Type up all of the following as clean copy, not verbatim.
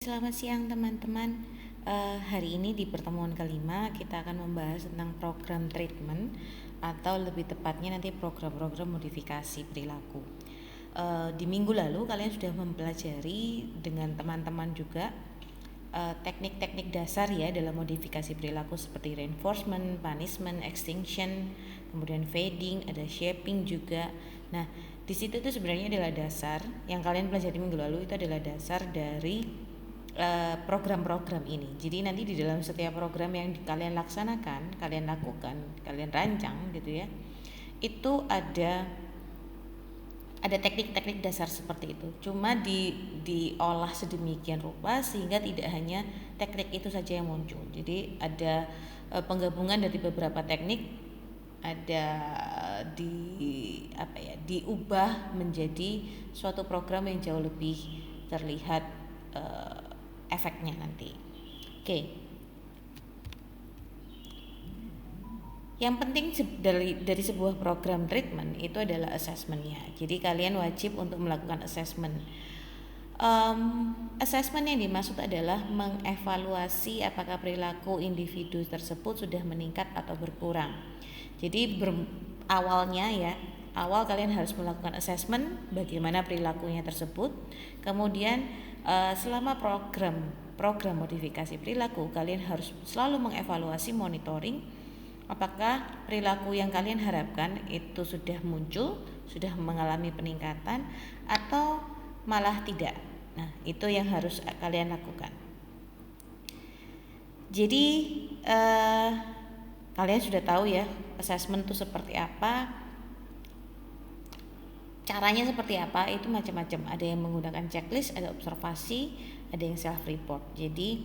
Selamat siang teman-teman. Hari ini di pertemuan kelima kita akan membahas tentang program treatment atau lebih tepatnya nanti program-program modifikasi perilaku. Di minggu lalu kalian sudah mempelajari dengan teman-teman juga teknik-teknik dasar ya dalam modifikasi perilaku seperti reinforcement, punishment, extinction, kemudian fading, ada shaping juga. Nah, di situ itu sebenarnya adalah dasar yang kalian pelajari minggu lalu, itu adalah dasar dari program-program ini. Jadi nanti di dalam setiap program yang kalian laksanakan, kalian lakukan, kalian rancang gitu ya, itu ada teknik-teknik dasar seperti itu. Cuma diolah sedemikian rupa sehingga tidak hanya teknik itu saja yang muncul. Jadi ada penggabungan dari beberapa teknik, ada diubah menjadi suatu program yang jauh lebih terlihat efeknya nanti. Oke. Yang penting dari sebuah program treatment itu adalah assessmentnya. Jadi kalian wajib untuk melakukan assessment. Assessment yang dimaksud adalah mengevaluasi apakah perilaku individu tersebut sudah meningkat atau berkurang. Jadi awal kalian harus melakukan assessment bagaimana perilakunya tersebut. Kemudian selama program modifikasi perilaku, kalian harus selalu mengevaluasi, monitoring apakah perilaku yang kalian harapkan itu sudah muncul, sudah mengalami peningkatan atau malah tidak. Nah, itu yang harus kalian lakukan. Jadi kalian sudah tahu ya assessment itu seperti apa, caranya seperti apa, itu macam-macam. Ada yang menggunakan checklist, ada observasi, ada yang self report. Jadi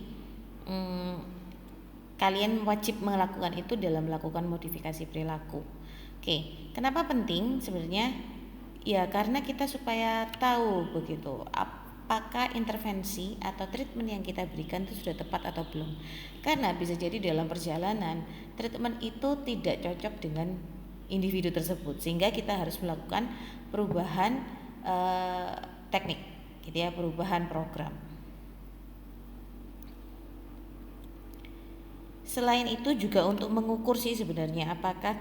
kalian wajib melakukan itu dalam melakukan modifikasi perilaku. Oke, kenapa penting sebenarnya? Ya karena kita supaya tahu begitu apakah intervensi atau treatment yang kita berikan itu sudah tepat atau belum. Karena bisa jadi dalam perjalanan treatment itu tidak cocok dengan individu tersebut, sehingga kita harus melakukan perubahan teknik gitu ya, perubahan program. Selain itu juga untuk mengukur sih sebenarnya apakah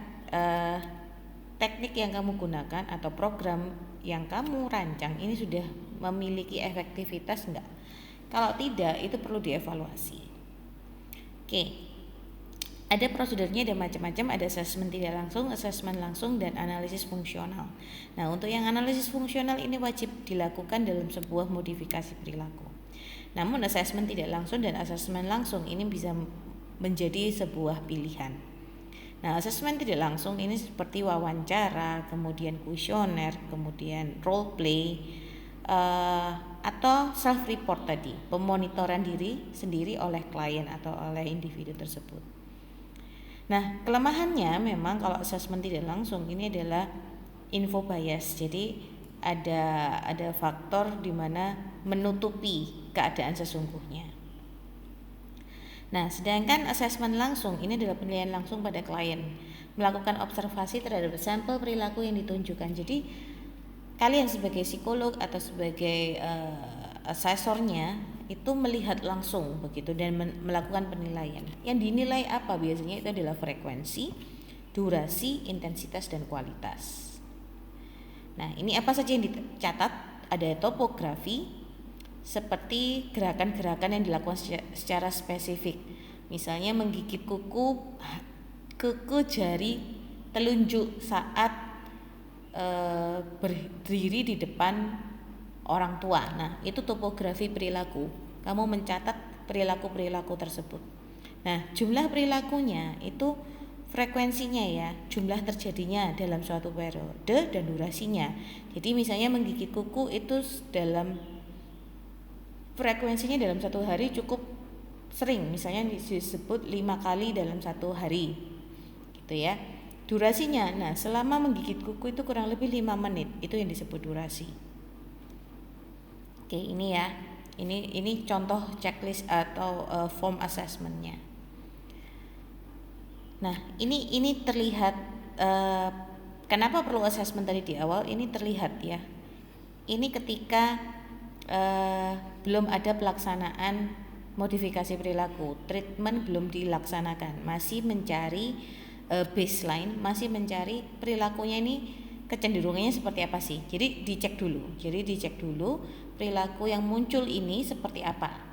teknik yang kamu gunakan atau program yang kamu rancang ini sudah memiliki efektivitas enggak. Kalau tidak, itu perlu dievaluasi. Oke. Ada prosedurnya, ada macam-macam, ada asesmen tidak langsung, asesmen langsung, dan analisis fungsional. Nah, untuk yang analisis fungsional ini wajib dilakukan dalam sebuah modifikasi perilaku. Namun asesmen tidak langsung dan asesmen langsung ini bisa menjadi sebuah pilihan. Nah, asesmen tidak langsung ini seperti wawancara, kemudian kuesioner, kemudian role play, atau self report tadi, pemonitoran diri sendiri oleh klien atau oleh individu tersebut. Nah, kelemahannya memang kalau assessment tidak langsung ini adalah info bias. Jadi ada faktor di mana menutupi keadaan sesungguhnya. Nah, sedangkan assessment langsung ini adalah penilaian langsung pada klien, melakukan observasi terhadap sampel perilaku yang ditunjukkan. Jadi kalian sebagai psikolog atau sebagai asesornya itu melihat langsung begitu dan melakukan penilaian. Yang dinilai apa biasanya itu adalah frekuensi, durasi, intensitas, dan kualitas. Nah, ini apa saja yang dicatat? Ada topografi seperti gerakan-gerakan yang dilakukan secara spesifik. Misalnya menggigit kuku jari telunjuk saat berdiri di depan orang tua. Nah, itu topografi perilaku. Kamu mencatat perilaku-perilaku tersebut. Nah, jumlah perilakunya itu frekuensinya ya, jumlah terjadinya dalam suatu periode dan durasinya. Jadi misalnya menggigit kuku itu dalam frekuensinya dalam satu hari cukup sering, misalnya disebut 5 kali dalam satu hari. Gitu ya. Durasinya, nah selama menggigit kuku itu kurang lebih 5 menit, itu yang disebut durasi. Oke, ini ya. Ini contoh checklist atau form assessmentnya. Nah, ini terlihat kenapa perlu assessment tadi di awal? Ini terlihat ya. Ini ketika belum ada pelaksanaan modifikasi perilaku, treatment belum dilaksanakan, masih mencari baseline, masih mencari perilakunya ini kecenderungannya seperti apa sih. Jadi dicek dulu perilaku yang muncul ini seperti apa.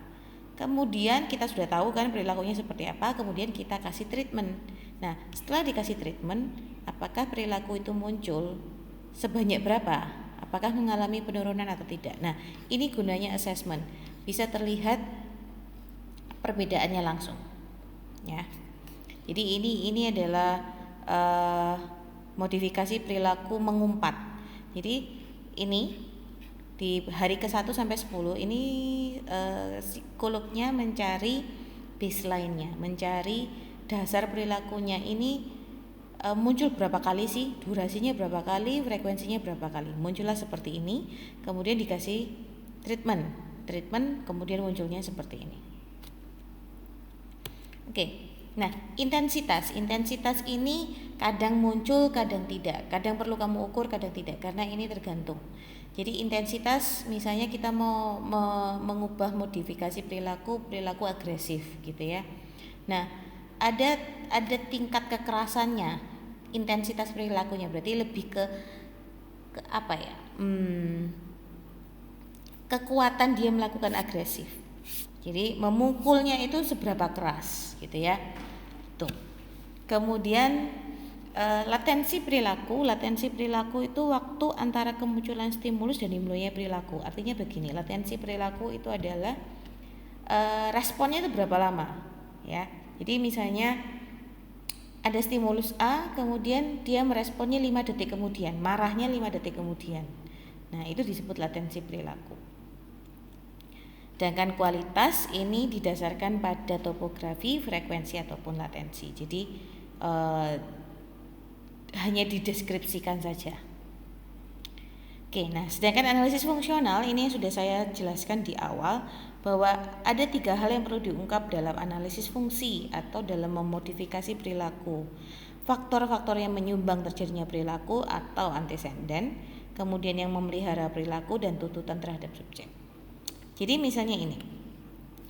Kemudian kita sudah tahu kan perilakunya seperti apa, kemudian kita kasih treatment. Nah, setelah dikasih treatment, apakah perilaku itu muncul sebanyak berapa? Apakah mengalami penurunan atau tidak? Nah, ini gunanya assessment. Bisa terlihat perbedaannya langsung. Ya. Jadi ini adalah modifikasi perilaku mengumpat. Jadi ini di hari ke-1 sampai 10 ini psikolognya mencari baseline-nya, mencari dasar perilakunya ini muncul berapa kali sih, durasinya berapa kali, frekuensinya berapa kali. Muncullah seperti ini, kemudian dikasih treatment, kemudian munculnya seperti ini. Oke. Nah, intensitas ini kadang muncul, kadang tidak. Kadang perlu kamu ukur, kadang tidak, karena ini tergantung. Jadi intensitas, misalnya kita mau mengubah modifikasi perilaku agresif gitu ya. Nah, ada tingkat kekerasannya, intensitas perilakunya, berarti lebih ke apa ya? Kekuatan dia melakukan agresif. Jadi memukulnya itu seberapa keras gitu ya. Tuh. Kemudian latensi perilaku itu waktu antara kemunculan stimulus dan dimulainya perilaku. Artinya begini, latensi perilaku itu adalah responnya itu berapa lama ya. Jadi misalnya ada stimulus A, kemudian dia meresponnya 5 detik kemudian, marahnya 5 detik kemudian. Nah, itu disebut latensi perilaku. Sedangkan kualitas ini didasarkan pada topografi, frekuensi ataupun latensi. Jadi hanya dideskripsikan saja. Oke, nah sedangkan analisis fungsional ini yang sudah saya jelaskan di awal, bahwa ada 3 hal yang perlu diungkap dalam analisis fungsi atau dalam memodifikasi perilaku. Faktor-faktor yang menyumbang terjadinya perilaku atau antecedent, kemudian yang memelihara perilaku dan tuntutan terhadap subjek. Jadi misalnya ini,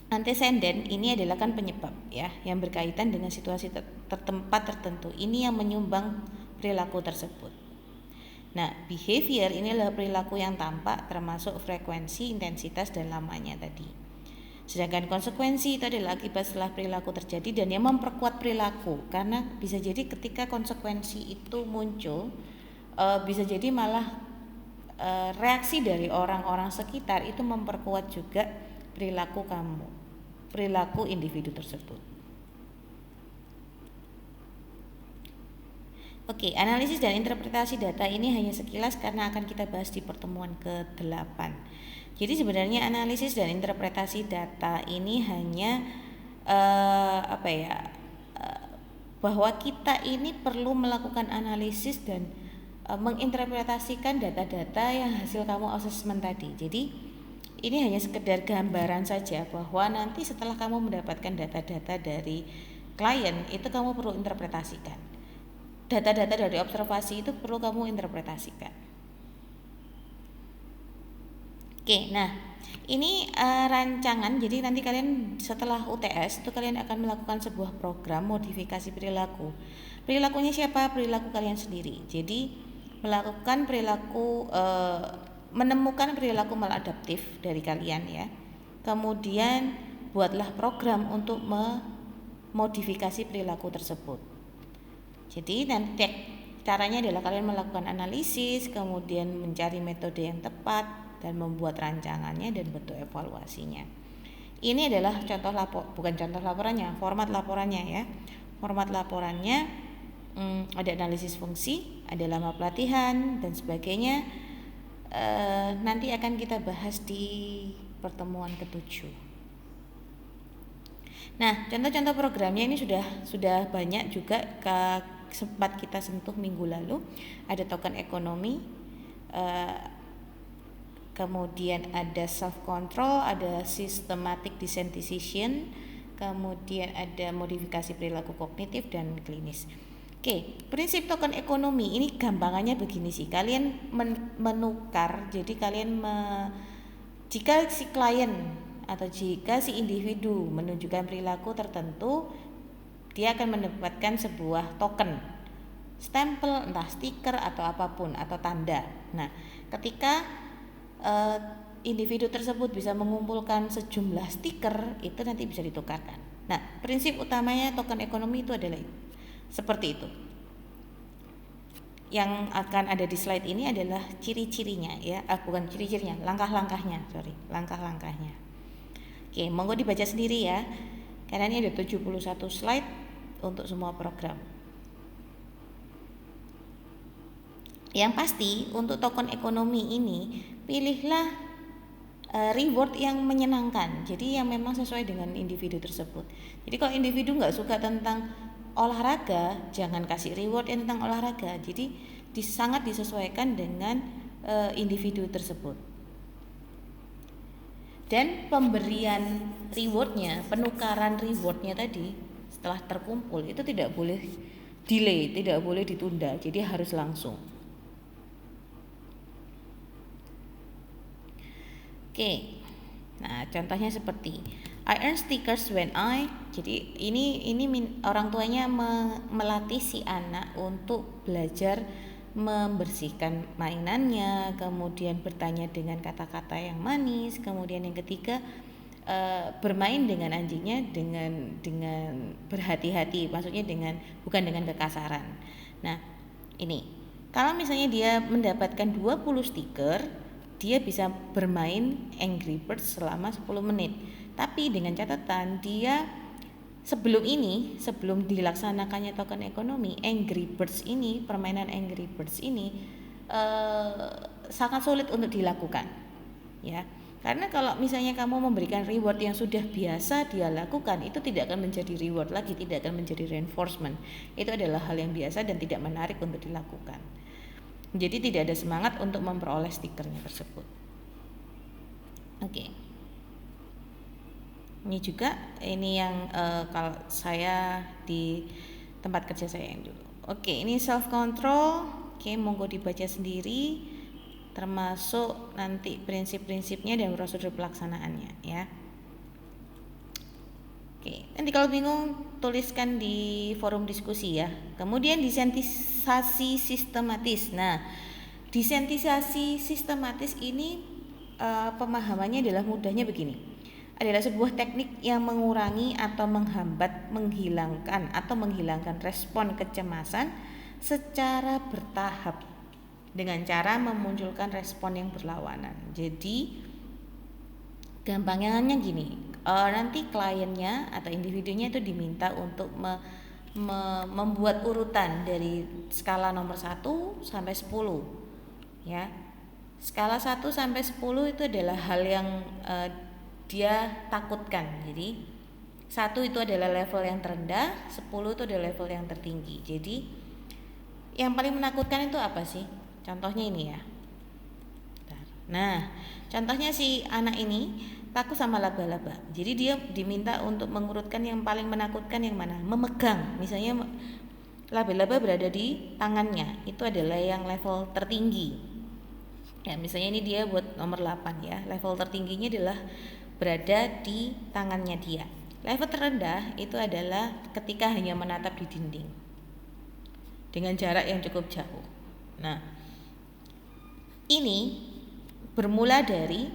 antecedent ini adalah kan penyebab ya, yang berkaitan dengan situasi tempat tertentu. Ini yang menyumbang perilaku tersebut. Nah, behavior ini adalah perilaku yang tampak, termasuk frekuensi, intensitas, dan lamanya tadi. Sedangkan konsekuensi itu adalah akibat setelah perilaku terjadi dan yang memperkuat perilaku. Karena bisa jadi ketika konsekuensi itu muncul, bisa jadi malah reaksi dari orang-orang sekitar itu memperkuat juga perilaku kamu, perilaku individu tersebut. Oke, analisis dan interpretasi data ini hanya sekilas karena akan kita bahas di pertemuan ke-8. Jadi sebenarnya analisis dan interpretasi data ini hanya bahwa kita ini perlu melakukan analisis dan menginterpretasikan data-data yang hasil kamu assessment tadi. Jadi ini hanya sekedar gambaran saja bahwa nanti setelah kamu mendapatkan data-data dari klien itu kamu perlu interpretasikan. Data-data dari observasi itu perlu kamu interpretasikan. Oke, nah ini rancangan. Jadi nanti kalian setelah UTS itu kalian akan melakukan sebuah program modifikasi perilaku. Perilakunya siapa? Perilaku kalian sendiri. Jadi melakukan perilaku, menemukan perilaku maladaptif dari kalian ya. Kemudian buatlah program untuk memodifikasi perilaku tersebut. Jadi nanti caranya adalah kalian melakukan analisis, kemudian mencari metode yang tepat dan membuat rancangannya dan bentuk evaluasinya. Ini adalah format laporannya ya. Format laporannya ada analisis fungsi, ada lama pelatihan dan sebagainya. Nanti akan kita bahas di pertemuan ke-7. Nah, contoh-contoh programnya ini sudah banyak juga sempat kita sentuh minggu lalu. Ada token ekonomi, kemudian ada self control, ada systematic design decision, kemudian ada modifikasi perilaku kognitif dan klinis. Oke, prinsip token ekonomi ini gampangannya begini sih. Kalian menukar, jadi kalian jika si klien atau jika si individu menunjukkan perilaku tertentu, dia akan mendapatkan sebuah token, stempel, entah stiker atau apapun, atau tanda. Nah, ketika individu tersebut bisa mengumpulkan sejumlah stiker, itu nanti bisa ditukarkan. Nah, prinsip utamanya token ekonomi itu adalah seperti itu. Yang akan ada di slide ini adalah ciri-cirinya ya, bukan ciri-cirinya, langkah-langkahnya. Oke, monggo dibaca sendiri ya. Karena ini ada 71 slide untuk semua program. Yang pasti untuk token ekonomi ini pilihlah reward yang menyenangkan. Jadi yang memang sesuai dengan individu tersebut. Jadi kalau individu nggak suka tentang olahraga, jangan kasih reward yang tentang olahraga. Jadi sangat disesuaikan dengan individu tersebut. Dan pemberian rewardnya, penukaran rewardnya tadi setelah terkumpul itu tidak boleh delay, tidak boleh ditunda. Jadi harus langsung. Oke. Nah, contohnya seperti I earn stickers when I. Jadi ini orang tuanya melatih si anak untuk belajar membersihkan mainannya, kemudian bertanya dengan kata-kata yang manis, kemudian yang ketiga bermain dengan anjingnya dengan berhati-hati, maksudnya bukan dengan kekasaran. Nah, ini kalau misalnya dia mendapatkan 20 stiker, dia bisa bermain Angry Birds selama 10 menit. Tapi dengan catatan dia sebelum dilaksanakannya token ekonomi, Angry Birds ini, permainan Angry Birds ini sangat sulit untuk dilakukan. Ya. Karena kalau misalnya kamu memberikan reward yang sudah biasa dia lakukan, itu tidak akan menjadi reward lagi, tidak akan menjadi reinforcement. Itu adalah hal yang biasa dan tidak menarik untuk dilakukan. Jadi tidak ada semangat untuk memperoleh stikernya tersebut. Oke. Ini juga yang kalau saya di tempat kerja saya yang dulu. Oke, ini self control. Oke, monggo dibaca sendiri, termasuk nanti prinsip-prinsipnya dan prosedur pelaksanaannya ya. Oke, nanti kalau bingung tuliskan di forum diskusi ya. Kemudian desentisasi sistematis. Nah, desentisasi sistematis ini pemahamannya adalah mudahnya begini. Adalah sebuah teknik yang mengurangi atau menghambat, menghilangkan respon kecemasan secara bertahap dengan cara memunculkan respon yang berlawanan. Jadi gampangnya gini, nanti kliennya atau individunya itu diminta untuk membuat urutan dari skala nomor 1 sampai 10 ya. Skala 1 sampai 10 itu adalah hal yang dia takutkan. Jadi 1 itu adalah level yang terendah, 10 itu adalah level yang tertinggi. Jadi yang paling menakutkan itu apa sih? Contohnya ini ya. Nah, contohnya si anak ini takut sama laba-laba. Jadi dia diminta untuk mengurutkan yang paling menakutkan yang mana? Memegang. Misalnya laba-laba berada di tangannya, itu adalah yang level tertinggi. Ya, misalnya ini dia buat nomor 8 ya. Level tertingginya adalah berada di tangannya dia. Level terendah itu adalah ketika hanya menatap di dinding dengan jarak yang cukup jauh. Nah, ini bermula dari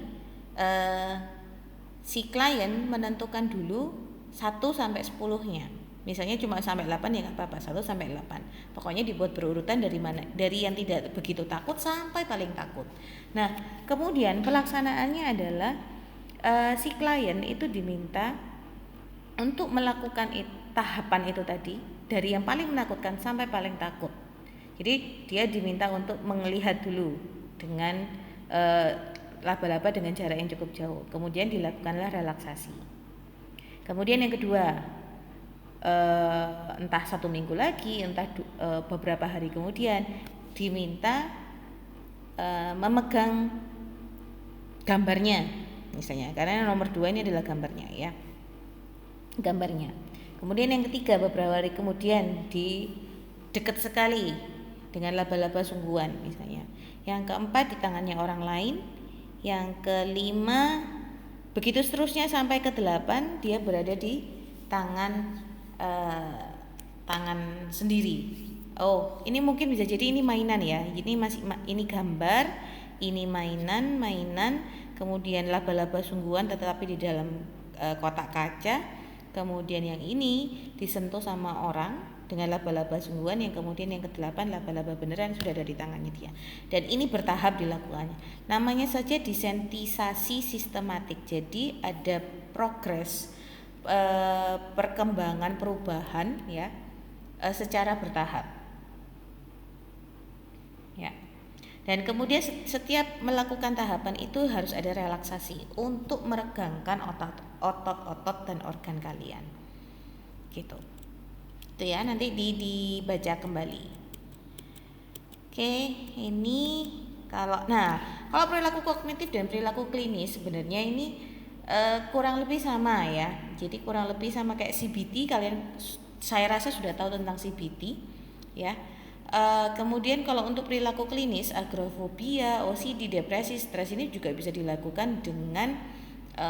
si klien menentukan dulu 1 sampai 10-nya. Misalnya cuma sampai 8 ya enggak apa-apa, 1 sampai 8. Pokoknya dibuat berurutan dari yang tidak begitu takut sampai paling takut. Nah, kemudian pelaksanaannya adalah si klien itu diminta untuk melakukan tahapan itu tadi dari yang paling menakutkan sampai paling takut. Jadi dia diminta untuk melihat dulu dengan laba-laba dengan jarak yang cukup jauh. Kemudian dilakukanlah relaksasi. Kemudian yang kedua, entah 1 minggu lagi, entah beberapa hari kemudian diminta memegang gambarnya, misalnya. Karena nomor 2 ini adalah gambarnya ya. Gambarnya. Kemudian yang ketiga, beberapa hari kemudian di dekat sekali dengan laba-laba sungguhan misalnya. Yang keempat di tangannya orang lain. Yang kelima Begitu seterusnya sampai ke 8, dia berada di tangan tangan sendiri. Oh, ini mungkin bisa jadi ini mainan ya. Ini ini gambar, ini mainan, kemudian laba-laba sungguhan tetapi di dalam kotak kaca. Kemudian yang ini disentuh sama orang dengan laba-laba sungguhan, yang kemudian yang ke-8 laba-laba beneran sudah ada di tangannya dia. Dan ini bertahap dilakukannya. Namanya saja desentisasi sistematik. Jadi ada progres perkembangan perubahan ya secara bertahap. Ya. Dan kemudian setiap melakukan tahapan itu harus ada relaksasi untuk meregangkan otot-otot dan organ kalian. Gitu. Itu ya, nanti dibaca kembali. Oke, ini kalau perilaku kognitif dan perilaku klinis sebenarnya ini kurang lebih sama ya. Jadi kurang lebih sama kayak CBT, saya rasa sudah tahu tentang CBT ya. Kemudian kalau untuk perilaku klinis, agorafobia, OCD, depresi, stres ini juga bisa dilakukan dengan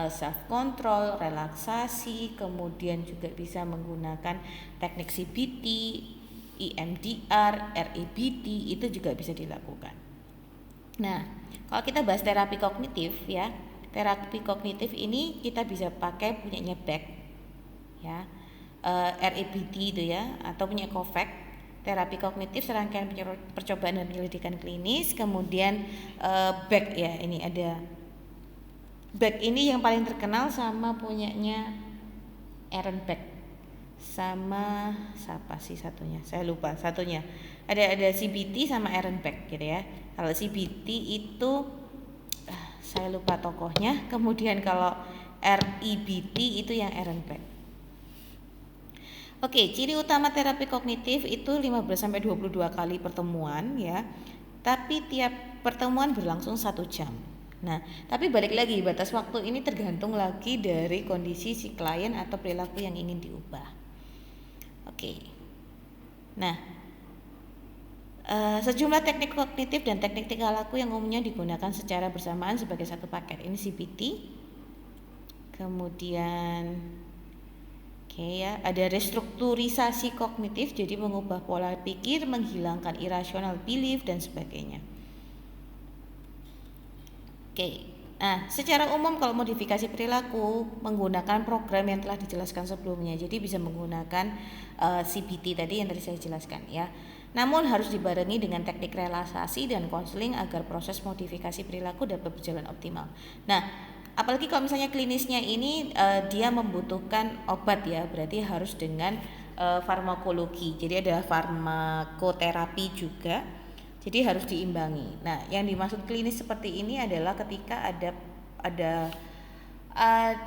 self control, relaksasi, kemudian juga bisa menggunakan teknik CBT, EMDR, REBT, itu juga bisa dilakukan. Nah, kalau kita bahas terapi kognitif ya, terapi kognitif ini kita bisa pakai punyanya Beck ya, REBT itu ya, atau punya Covek. Terapi kognitif serangkaian percobaan dan penyelidikan klinis. Kemudian Beck ya, ini ada Beck ini yang paling terkenal sama punyanya Aaron Beck, sama siapa sih satunya, saya lupa satunya. Ada CBT sama Aaron Beck gitu ya. Kalau CBT itu saya lupa tokohnya. Kemudian kalau REBT itu yang Aaron Beck. Oke, ciri utama terapi kognitif itu 15-22 kali pertemuan ya. Tapi tiap pertemuan berlangsung 1 jam. Nah, tapi balik lagi, batas waktu ini tergantung lagi dari kondisi si klien atau perilaku yang ingin diubah. Oke. Nah, sejumlah teknik kognitif dan teknik tingkah laku yang umumnya digunakan secara bersamaan sebagai satu paket. Ini CBT. Kemudian ya, ada restrukturisasi kognitif, jadi mengubah pola pikir, menghilangkan irrational belief dan sebagainya. Nah, secara umum kalau modifikasi perilaku menggunakan program yang telah dijelaskan sebelumnya, jadi bisa menggunakan CBT tadi yang tadi saya jelaskan ya. Namun harus dibarengi dengan teknik relaksasi dan konseling agar proses modifikasi perilaku dapat berjalan optimal. Nah, apalagi kalau misalnya klinisnya ini dia membutuhkan obat ya, berarti harus dengan farmakologi. Jadi ada farmakoterapi juga. Jadi harus diimbangi. Nah, yang dimaksud klinis seperti ini adalah ketika ada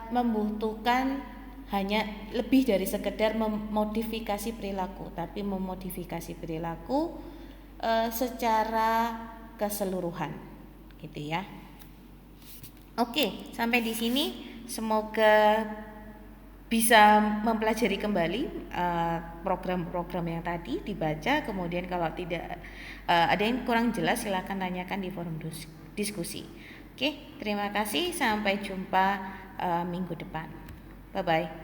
membutuhkan hanya lebih dari sekedar memodifikasi perilaku, tapi memodifikasi perilaku secara keseluruhan, gitu ya. Oke, sampai di sini semoga bisa mempelajari kembali program-program yang tadi dibaca. Kemudian kalau tidak ada yang kurang jelas silakan tanyakan di forum diskusi. Oke, terima kasih, sampai jumpa minggu depan. Bye bye.